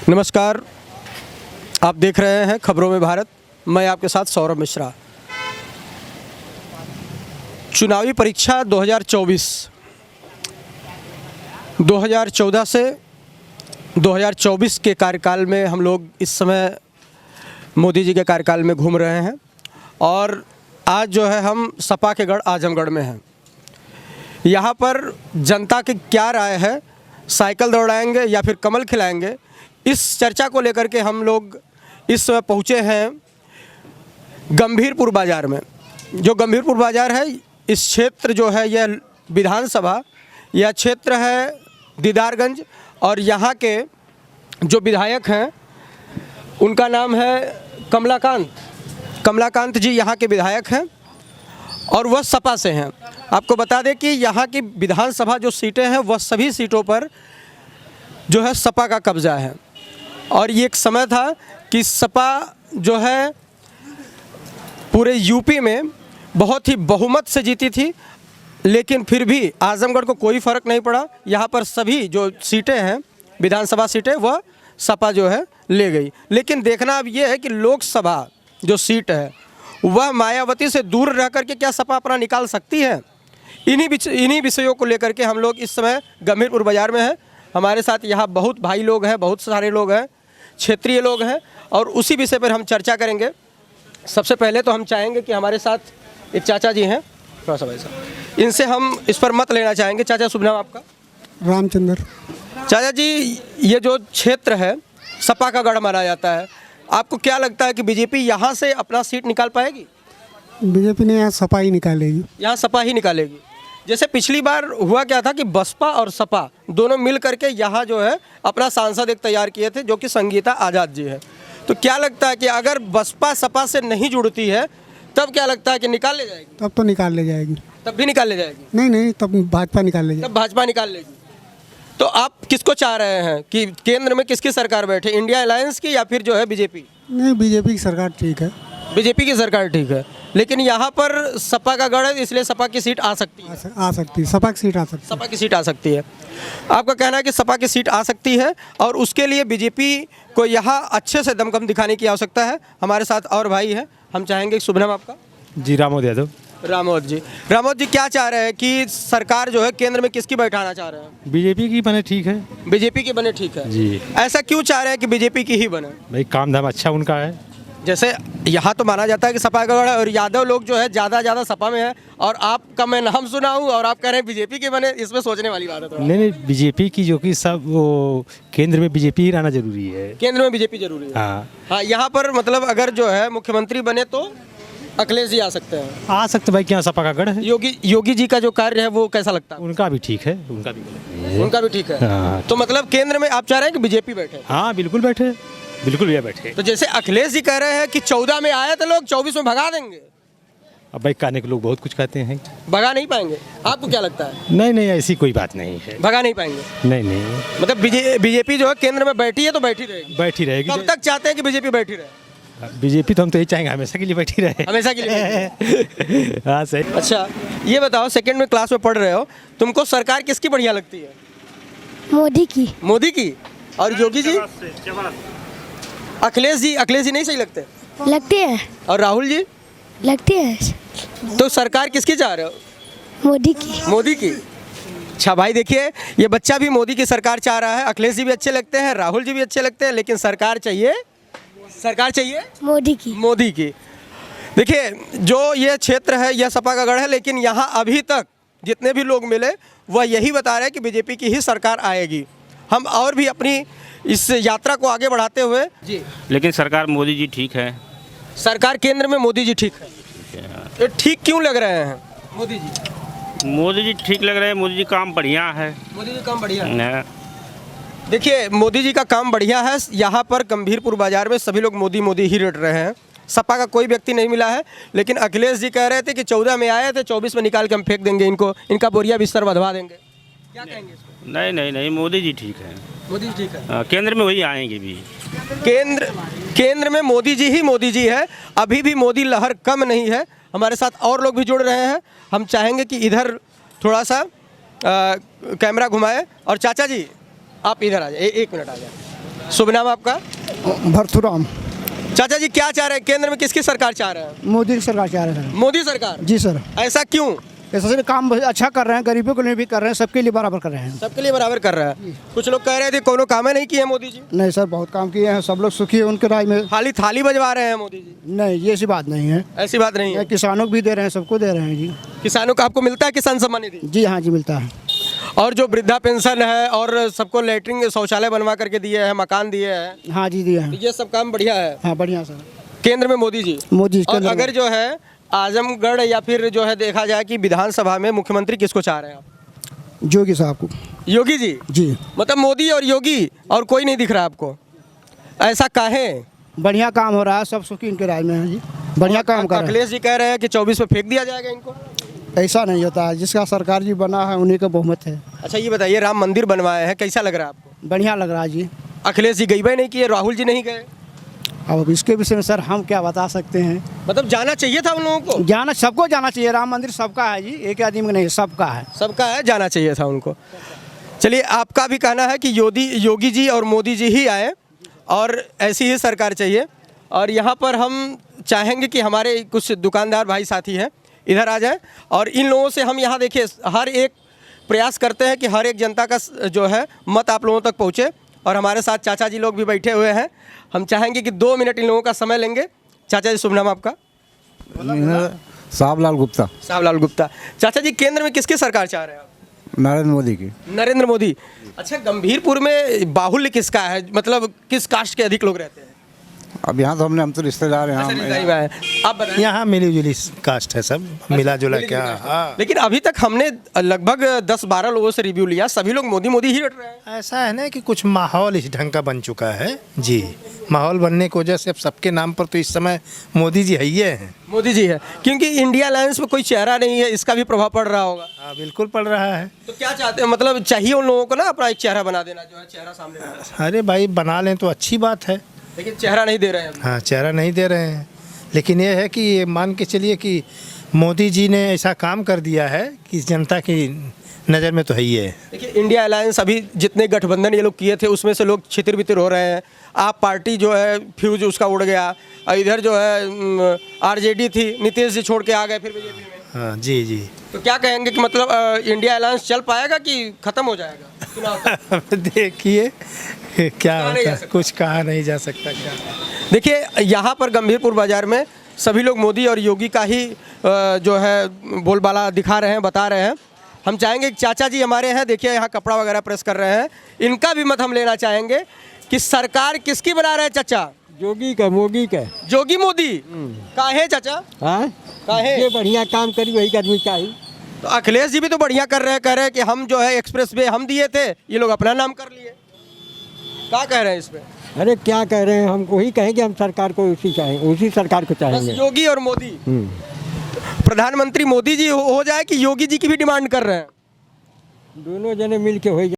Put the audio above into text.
नमस्कार, आप देख रहे हैं खबरों में भारत। मैं आपके साथ सौरभ मिश्रा। चुनावी परीक्षा 2024 2014 से 2024 के कार्यकाल में हम लोग इस समय मोदी जी के कार्यकाल में घूम रहे हैं और आज जो है हम सपा के गढ़ आजमगढ़ में हैं। यहाँ पर जनता की क्या राय है, साइकिल दौड़ाएंगे या फिर कमल खिलाएंगे, इस चर्चा को लेकर के हम लोग इस समय पहुँचे हैं गंभीरपुर बाज़ार में। जो गंभीरपुर बाज़ार है, इस क्षेत्र जो है यह विधानसभा, यह क्षेत्र है दीदारगंज और यहाँ के जो विधायक हैं उनका नाम है कमलाकांत जी यहाँ के विधायक हैं और वह सपा से हैं। आपको बता दें कि यहाँ की विधानसभा जो सीटें हैं वह सभी सीटों पर जो है सपा का कब्जा है और ये एक समय था कि सपा जो है पूरे यूपी में बहुत ही बहुमत से जीती थी, लेकिन फिर भी आजमगढ़ को कोई फ़र्क नहीं पड़ा। यहाँ पर सभी जो सीटें हैं विधानसभा सीटें वह सपा जो है ले गई। लेकिन देखना अब ये है कि लोकसभा जो सीट है वह मायावती से दूर रह कर के क्या सपा अपना निकाल सकती है। इन्हीं विषयों को लेकर के हम लोग इस समय गंभीरपुर बाज़ार में हैं। हमारे साथ यहाँ बहुत भाई लोग हैं, बहुत सारे लोग हैं, क्षेत्रीय लोग हैं और उसी विषय पर हम चर्चा करेंगे। सबसे पहले तो हम चाहेंगे कि हमारे साथ एक चाचा जी हैं, थोड़ा सा भाई साहब, इनसे हम इस पर मत लेना चाहेंगे। चाचा, शुभ नाम आपका? रामचंद्र। चाचा जी, ये जो क्षेत्र है सपा का गढ़ माना जाता है, आपको क्या लगता है कि बीजेपी यहाँ से अपना सीट निकाल पाएगी? बीजेपी ने यहाँ सपा ही निकालेगी। यहाँ सपा ही निकालेगी। जैसे पिछली बार हुआ क्या था कि बसपा और सपा दोनों मिल करके यहाँ जो है अपना सांसद एक तैयार किए थे जो कि संगीता आज़ाद जी है। तो क्या लगता है कि अगर बसपा सपा से नहीं जुड़ती है तब क्या लगता है कि निकाल ले जाएगी? तब तो निकाल ले जाएगी। तब भी निकाल ले जाएगी? नहीं, तब भाजपा निकाल ले जाएगी। तब भाजपा निकाल लेगी। तो आप किसको चाह रहे हैं कि केंद्र में किसकी सरकार बैठे, इंडिया अलायंस की या फिर जो है बीजेपी? नहीं, बीजेपी की सरकार ठीक है। बीजेपी की सरकार ठीक है, लेकिन यहाँ पर सपा का गढ़ है इसलिए सपा की सीट आ सकती है। आ सकती है, सपा की सीट आ सकती है। सपा की सीट आ सकती है। आपका कहना है कि सपा की सीट आ सकती है और उसके लिए बीजेपी को यहाँ अच्छे से दमखम दिखाने की आवश्यकता है। हमारे साथ और भाई है, हम चाहेंगे। शुभ नाम आपका? जी, रामोद यादव। रामोद जी क्या चाह रहे हैं कि सरकार जो है केंद्र में किसकी बैठाना चाह रहे हैं? बीजेपी की बने ठीक है। बीजेपी की बने ठीक है जी। ऐसा क्यों चाह रहे हैं कि बीजेपी की ही बने? भाई काम धाम अच्छा उनका है। जैसे यहाँ तो माना जाता है कि सपा का गढ़ है और यादव लोग जो है ज़्यादा सपा में है और आपका मैं नाम सुना हूँ और आप कह रहे हैं बीजेपी के बने, इसमें सोचने वाली बात है थोड़ा। नहीं, बीजेपी की जो कि सब वो केंद्र में बीजेपी ही रहना जरूरी है। केंद्र में बीजेपी जरूरी है। हाँ, यहाँ पर मतलब अगर जो है मुख्यमंत्री बने तो अखिलेश जी आ सकते हैं। आ सकते भाई, क्या सपा का गढ़ है। योगी जी का जो कार्य है वो कैसा लगता है? उनका भी ठीक है। उनका भी ठीक है। हाँ। तो मतलब केंद्र में आप चाह रहे हैं कि बीजेपी बैठे? हाँ, बिल्कुल बैठे, बिल्कुल भैया बैठे। तो जैसे अखिलेश जी कह रहे हैं कि 14 में आए थे लोग, 24 में भगा देंगे। अब भाई कहने के लोग बहुत कुछ कहते हैं। भगा नहीं पाएंगे? आपको क्या लगता है? नहीं, ऐसी कोई बात नहीं है। भगा नहीं पाएंगे? नहीं। मतलब बीजेपी जो है केंद्र में बैठी है तो बैठी रहेगी। कब तक चाहते हैं कि बीजेपी बैठी रहे? बीजेपी तो हम तो यही चाहेंगे हमेशा के लिए बैठी रहे। हमेशा के लिए? हाँ, सही। अच्छा, ये बताओ, सेकंड में क्लास में पढ़ रहे हो, तुमको सरकार किसकी बढ़िया लगती है? मोदी की। मोदी की। और योगी जी? अखिलेश जी नहीं सही लगते? लगते हैं। और राहुल जी? लगते हैं। तो सरकार किसकी चाह रहे हो? मोदी की। अच्छा भाई, देखिए ये बच्चा भी मोदी की सरकार चाह रहा है। अखिलेश जी भी अच्छे लगते हैं, राहुल जी भी अच्छे लगते हैं, लेकिन सरकार चाहिए मोदी की। देखिए, जो ये क्षेत्र है यह सपा का गढ़ है, लेकिन यहाँ अभी तक जितने भी लोग मिले वह यही बता रहे हैं कि बीजेपी की ही सरकार आएगी। हम और भी अपनी इस यात्रा को आगे बढ़ाते हुए जी, लेकिन सरकार मोदी जी ठीक है। सरकार केंद्र में मोदी जी ठीक है। ये ठीक क्यों लग रहे हैं मोदी जी ठीक लग रहे हैं। मोदी जी काम बढ़िया है। मोदी जी काम बढ़िया है। देखिए, मोदी जी का काम बढ़िया है। यहाँ पर गंभीरपुर बाज़ार में सभी लोग मोदी ही रट रहे हैं। सपा का कोई व्यक्ति नहीं मिला है, लेकिन अखिलेश जी कह रहे थे कि 14 में आए थे, 24 में निकाल के हम फेंक देंगे इनको, इनका बोरिया बिस्तर बंधवा देंगे। क्या कहेंगे इसको? नहीं, मोदी जी ठीक है। मोदी जी ठीक है। केंद्र में वही आएंगे भी। केंद्र में मोदी जी है। अभी भी मोदी लहर कम नहीं है। हमारे साथ और लोग भी जुड़ रहे हैं। हम चाहेंगे कि इधर थोड़ा सा कैमरा घुमाए। और चाचा जी आप इधर आ जाए, एक मिनट आ जाए। शुभ नाम आपका? भरथुराम। चाचा जी क्या चाह रहे हैं, केंद्र में किसकी सरकार चाह रहे हैं? मोदी की सरकार चाह रहे हैं मोदी सरकार। सर। जी सर, ऐसा क्यों? ऐसा सर काम अच्छा कर रहे हैं, गरीबों के लिए भी कर रहे हैं, सबके लिए बराबर कर रहे हैं। सबके लिए बराबर कर रहा है। कुछ लोग कह रहे थे कोनो काम नहीं किए मोदी जी। नहीं सर, बहुत काम किए हैं, सब लोग सुखी है उनके राय में। खाली थाली बजवा रहे हैं मोदी जी। नहीं, ये ऐसी बात नहीं है। ऐसी बात नहीं है। किसानों को भी दे रहे हैं, सबको दे रहे हैं जी। किसानों का आपको मिलता है किसान सम्मान निधि? जी हाँ जी, मिलता है। और जो वृद्धा पेंशन है और सबको लेटरिन शौचालय बनवा करके दिए हैं, मकान दिए हैं, हाँ जी, दिए हैं। ये सब काम बढ़िया है। हाँ बढ़िया सर। केंद्र में मोदी जी। मोदी और अगर जो है आजमगढ़ या फिर जो है देखा जाए कि विधानसभा में मुख्यमंत्री किसको चाह रहे हैं आप? योगी साहब को। योगी जी। जी, मतलब मोदी और योगी और कोई नहीं दिख रहा आपको, ऐसा काहे? बढ़िया काम हो रहा है, सब सुखी इनके राय में है जी। बढ़िया काम कर रहे अखिलेश जी कह रहे हैं कि 24 पे फेंक दिया जाएगा इनको। हैं। ऐसा नहीं होता है, जिसका सरकार जी बना है उन्हीं का बहुमत है। अच्छा ये बताइए, राम मंदिर बनवाए हैं, कैसा लग रहा है आपको? बढ़िया लग रहा है जी। अखिलेश जी गई नहीं किए, राहुल जी नहीं गए, अब इसके विषय में सर हम क्या बता सकते हैं। मतलब जाना चाहिए था उन लोगों को। जाना, सबको जाना चाहिए। राम मंदिर सबका है जी, एक आदमी का नहीं, सबका है। सबका है, जाना चाहिए था उनको। चलिए, आपका भी कहना है कि योगी जी और मोदी जी ही आए और ऐसी ही सरकार चाहिए। और यहाँ पर हम चाहेंगे कि हमारे कुछ दुकानदार भाई साथी हैं, इधर आ जाएं और इन लोगों से हम यहाँ देखिए हर एक प्रयास करते हैं कि हर एक जनता का जो है मत आप लोगों तक पहुँचे। और हमारे साथ चाचा जी लोग भी बैठे हुए हैं, हम चाहेंगे कि 2 मिनट इन लोगों का समय लेंगे। चाचा जी शुभ नाम आपका? साहबलाल गुप्ता। साहबलाल गुप्ता। चाचा जी केंद्र में किसकी सरकार चाह रहे हैं आप? नरेंद्र मोदी की। नरेंद्र मोदी। अच्छा, गंभीरपुर में बाहुल्य किसका है, मतलब किस कास्ट के अधिक लोग रहते हैं? अब यहाँ तो हम तो रिश्तेदार हैं। अच्छा, रिश्तेदारी में है। आप बताएं। यहाँ मिली जुली कास्ट है, सब मिला जुला मिली क्या। जुली कास्ट है। हाँ, लेकिन अभी तक हमने लगभग 10-12 लोगों से रिव्यू लिया, सभी लोग मोदी मोदी ही रट रहे हैं। ऐसा है ना कि कुछ माहौल इस ढंग का बन चुका है जी। माहौल बनने की वजह से अब सबके नाम पर तो इस समय मोदी जी है ही हैं। मोदी जी है, क्योंकि इंडिया अलायंस में कोई चेहरा नहीं है, इसका भी प्रभाव पड़ रहा होगा। हाँ बिल्कुल पड़ रहा है। तो क्या चाहते हैं, मतलब चाहिए उन लोगों को ना अपना एक चेहरा बना देना, जो है चेहरा सामने रहे। अरे भाई बना लें तो अच्छी बात है, लेकिन चेहरा नहीं दे रहे हैं अभी। हाँ चेहरा नहीं दे रहे हैं। लेकिन ये है कि ये मान के चलिए कि मोदी जी ने ऐसा काम कर दिया है कि जनता की नज़र में तो है ही है। देखिए, इंडिया अलायंस अभी जितने गठबंधन ये लोग किए थे उसमें से लोग छितिर बितिर हो रहे हैं। आप पार्टी जो है फ्यूज उसका उड़ गया, और इधर जो है आरजेडी थी, नीतीश जी छोड़ के आ गए फिर बीजेपी में। हाँ जी जी। तो क्या कहेंगे कि मतलब इंडिया अलायंस चल पाएगा कि खत्म हो जाएगा चुनाव तक? देखिए क्या कहा नहीं होता जा है, सकता। कुछ कहा नहीं जा सकता क्या। देखिए, यहाँ पर गंभीरपुर बाजार में सभी लोग मोदी और योगी का ही जो है बोलबाला दिखा रहे हैं, बता रहे हैं। हम चाहेंगे कि चाचा जी हमारे हैं, देखिए यहाँ कपड़ा वगैरह प्रेस कर रहे हैं, इनका भी मत हम लेना चाहेंगे कि सरकार किसकी बना रहे हैं चाचा? जोगी का, मोदी का। जोगी मोदी काहे चाचा? हाँ, काहे? ये बढ़िया काम करी वही आदमी चाहिए। तो अखिलेश जी भी तो बढ़िया कर रहे हैं, कह रहे हैं कि हम जो है एक्सप्रेस वे हम दिए थे, ये लोग अपना नाम कर लिए। क्या कह रहे हैं इस पे? अरे क्या कह रहे हैं, हमको ही कहेंगे, हम सरकार को उसी चाहेंगे, उसी सरकार को बस चाहेंगे। योगी और मोदी। प्रधानमंत्री मोदी जी हो जाए कि योगी जी की भी डिमांड कर रहे हैं? दोनों जने मिल के हो